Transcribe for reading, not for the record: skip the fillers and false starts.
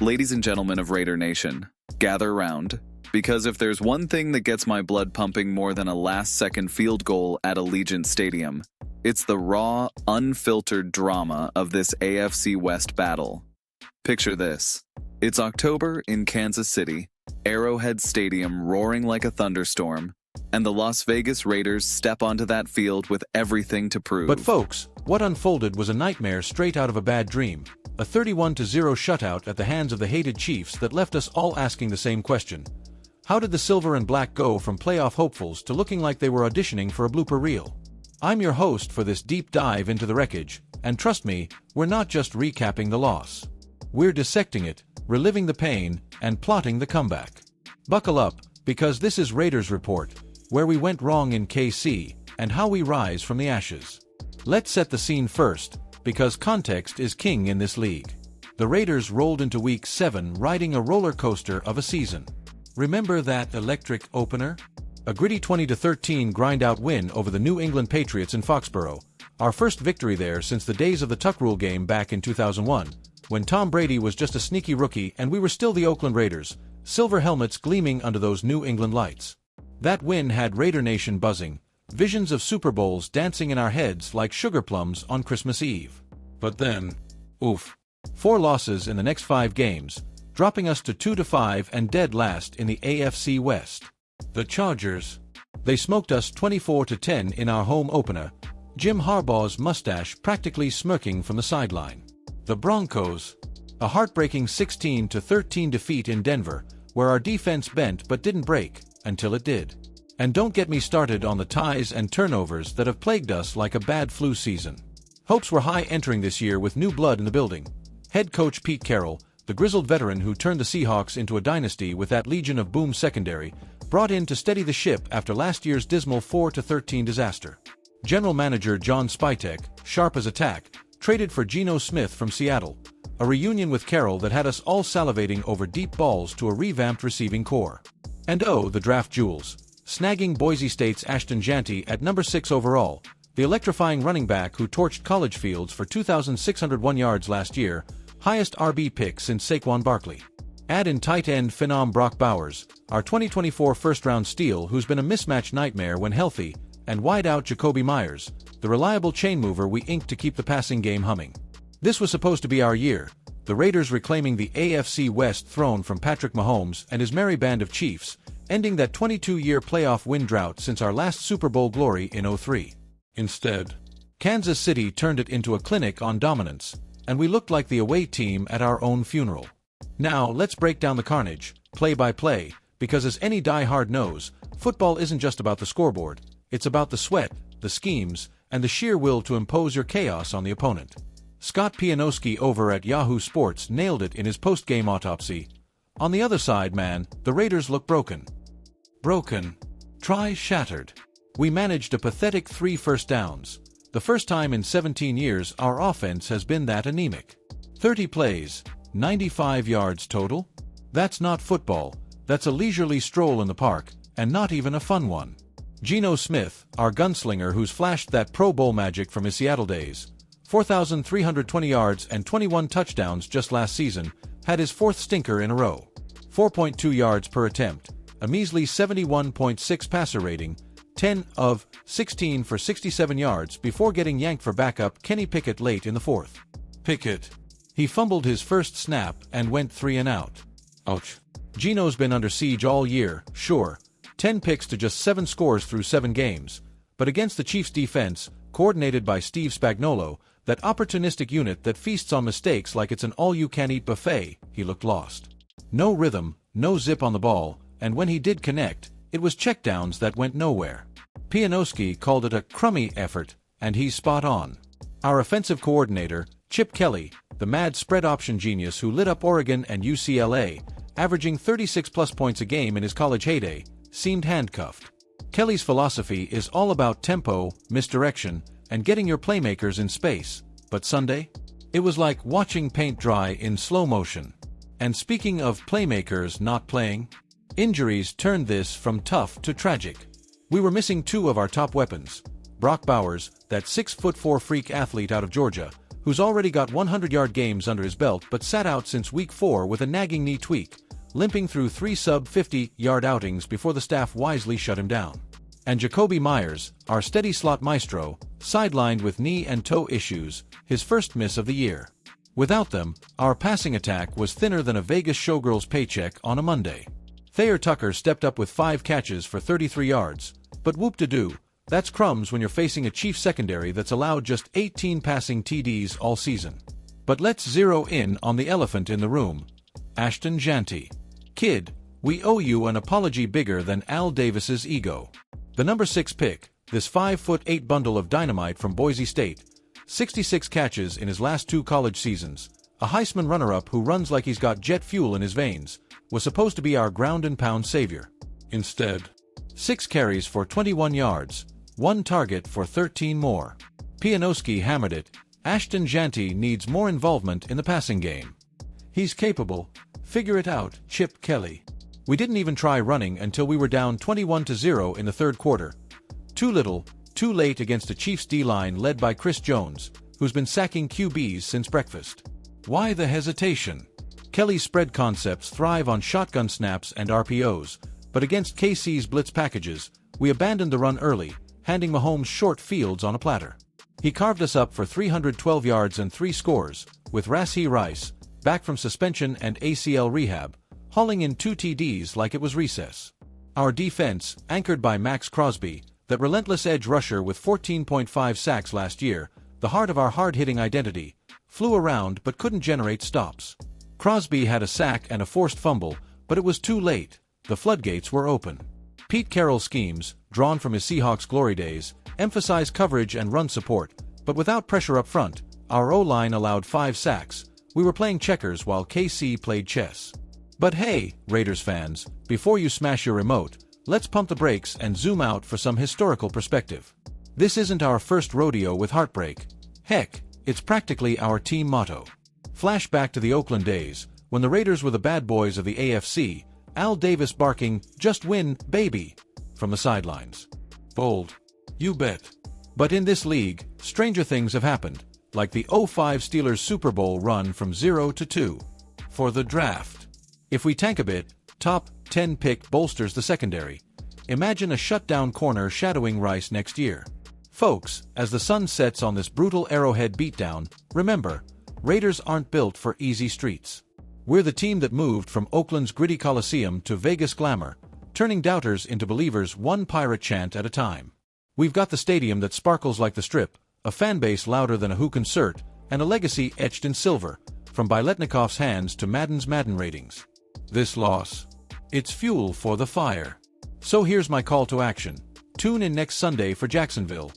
Ladies and gentlemen of Raider Nation, gather round, because if there's one thing that gets my blood pumping more than a last-second field goal at Allegiant Stadium, it's the raw, unfiltered drama of this AFC West battle. Picture this. It's October in Kansas City, Arrowhead Stadium roaring like a thunderstorm, and the Las Vegas Raiders step onto that field with everything to prove. But folks, what unfolded was a nightmare straight out of a bad dream. A 31-0 shutout at the hands of the hated Chiefs that left us all asking the same question. How did the silver and black go from playoff hopefuls to looking like they were auditioning for a blooper reel? I'm your host for this deep dive into the wreckage, and trust me, we're not just recapping the loss. We're dissecting it, reliving the pain, and plotting the comeback. Buckle up, because this is Raiders Report, where we went wrong in KC, and how we rise from the ashes. Let's set the scene first, because context is king in this league. The Raiders rolled into Week 7 riding a roller coaster of a season. Remember that electric opener? A gritty 20-13 grind-out win over the New England Patriots in Foxborough, our first victory there since the days of the Tuck Rule game back in 2001, when Tom Brady was just a sneaky rookie and we were still the Oakland Raiders, silver helmets gleaming under those New England lights. That win had Raider Nation buzzing, visions of Super Bowls dancing in our heads like sugar plums on Christmas Eve. But then, oof. 4 losses in the next 5 games, dropping us to 2-5 and dead last in the AFC West. The Chargers. They smoked us 24-10 in our home opener, Jim Harbaugh's mustache practically smirking from the sideline. The Broncos. A heartbreaking 16-13 defeat in Denver, where our defense bent but didn't break, until it did. And don't get me started on the ties and turnovers that have plagued us like a bad flu season. Hopes were high entering this year with new blood in the building. Head coach Pete Carroll, the grizzled veteran who turned the Seahawks into a dynasty with that Legion of Boom secondary, brought in to steady the ship after last year's dismal 4-13 disaster. General manager John Spytek, sharp as a tack, traded for Geno Smith from Seattle, a reunion with Carroll that had us all salivating over deep balls to a revamped receiving core. And oh, the draft jewels. Snagging Boise State's Ashton Jeanty at number 6 overall, the electrifying running back who torched college fields for 2,601 yards last year, highest RB pick since Saquon Barkley. Add in tight end phenom Brock Bowers, our 2024 first-round steal who's been a mismatch nightmare when healthy, and wide-out Jacoby Myers, the reliable chain mover we inked to keep the passing game humming. This was supposed to be our year, the Raiders reclaiming the AFC West throne from Patrick Mahomes and his merry band of Chiefs, ending that 22-year playoff win drought since our last Super Bowl glory in 03. Instead, Kansas City turned it into a clinic on dominance, and we looked like the away team at our own funeral. Now, let's break down the carnage, play by play, because as any die-hard knows, football isn't just about the scoreboard, it's about the sweat, the schemes, and the sheer will to impose your chaos on the opponent. Scott Pianowski over at Yahoo Sports nailed it in his post-game autopsy. On the other side, man, the Raiders look broken. Broken. Try shattered. We managed a pathetic 3 first downs. The first time in 17 years our offense has been that anemic. 30 plays, 95 yards total? That's not football, that's a leisurely stroll in the park, and not even a fun one. Geno Smith, our gunslinger who's flashed that Pro Bowl magic from his Seattle days, 4,320 yards and 21 touchdowns just last season, had his 4th stinker in a row. 4.2 yards per attempt, a measly 71.6 passer rating, 10 of 16 for 67 yards before getting yanked for backup Kenny Pickett late in the 4th. Pickett. He fumbled his first snap and went 3 and out. Ouch. Geno's been under siege all year, sure. 10 picks to just 7 scores through 7 games. But against the Chiefs' defense, coordinated by Steve Spagnuolo, that opportunistic unit that feasts on mistakes like it's an all-you-can-eat buffet, he looked lost. No rhythm, no zip on the ball, and when he did connect, it was checkdowns that went nowhere. Pianowski called it a crummy effort, and he's spot on. Our offensive coordinator, Chip Kelly, the mad spread option genius who lit up Oregon and UCLA, averaging 36-plus points a game in his college heyday, seemed handcuffed. Kelly's philosophy is all about tempo, misdirection, and getting your playmakers in space, but Sunday? It was like watching paint dry in slow motion. And speaking of playmakers not playing, injuries turned this from tough to tragic. We were missing 2 of our top weapons. Brock Bowers, that 6'4" freak athlete out of Georgia, who's already got 100-yard games under his belt but sat out since week 4 with a nagging knee tweak, limping through 3 sub-50-yard outings before the staff wisely shut him down. And Jacoby Myers, our steady slot maestro, sidelined with knee and toe issues, his first miss of the year. Without them, our passing attack was thinner than a Vegas showgirl's paycheck on a Monday. Thayer Tucker stepped up with 5 catches for 33 yards, but whoop-de-doo, that's crumbs when you're facing a Chiefs secondary that's allowed just 18 passing TDs all season. But let's zero in on the elephant in the room, Ashton Jeanty. Kid, we owe you an apology bigger than Al Davis's ego. The number 6 pick, this 5'8" bundle of dynamite from Boise State, 66 catches in his last 2 college seasons, a Heisman runner-up who runs like he's got jet fuel in his veins, was supposed to be our ground-and-pound savior. Instead, 6 carries for 21 yards, 1 target for 13 more. Pianowski hammered it. Ashton Jeanty needs more involvement in the passing game. He's capable. Figure it out, Chip Kelly. We didn't even try running until we were down 21-0 in the third quarter. Too little, too late against a Chiefs D-line led by Chris Jones, who's been sacking QBs since breakfast. Why the hesitation? Kelly's spread concepts thrive on shotgun snaps and RPOs, but against KC's blitz packages, we abandoned the run early, handing Mahomes short fields on a platter. He carved us up for 312 yards and 3 scores, with Rashee Rice, back from suspension and ACL rehab, hauling in 2 TDs like it was recess. Our defense, anchored by Max Crosby, that relentless edge rusher with 14.5 sacks last year, the heart of our hard-hitting identity, flew around but couldn't generate stops. Crosby had a sack and a forced fumble, but it was too late. The floodgates were open. Pete Carroll's schemes, drawn from his Seahawks glory days, emphasize coverage and run support, but without pressure up front, our O-line allowed 5 sacks. We were playing checkers while KC played chess. But hey, Raiders fans, before you smash your remote, let's pump the brakes and zoom out for some historical perspective. This isn't our first rodeo with heartbreak. Heck, it's practically our team motto. Flash back to the Oakland days, when the Raiders were the bad boys of the AFC, Al Davis barking, "Just win, baby," from the sidelines. Bold. You bet. But in this league, stranger things have happened, like the '05 Steelers Super Bowl run from 0-2. For the draft. If we tank a bit, top 10 pick bolsters the secondary. Imagine a shutdown corner shadowing Rice next year. Folks, as the sun sets on this brutal Arrowhead beatdown, remember, Raiders aren't built for easy streets. We're the team that moved from Oakland's gritty Coliseum to Vegas glamour, turning doubters into believers one pirate chant at a time. We've got the stadium that sparkles like the Strip, a fan base louder than a Who concert, and a legacy etched in silver, from Biletnikov's hands to Madden's Madden ratings. This loss, it's fuel for the fire. So here's my call to action. Tune in next Sunday for Jacksonville,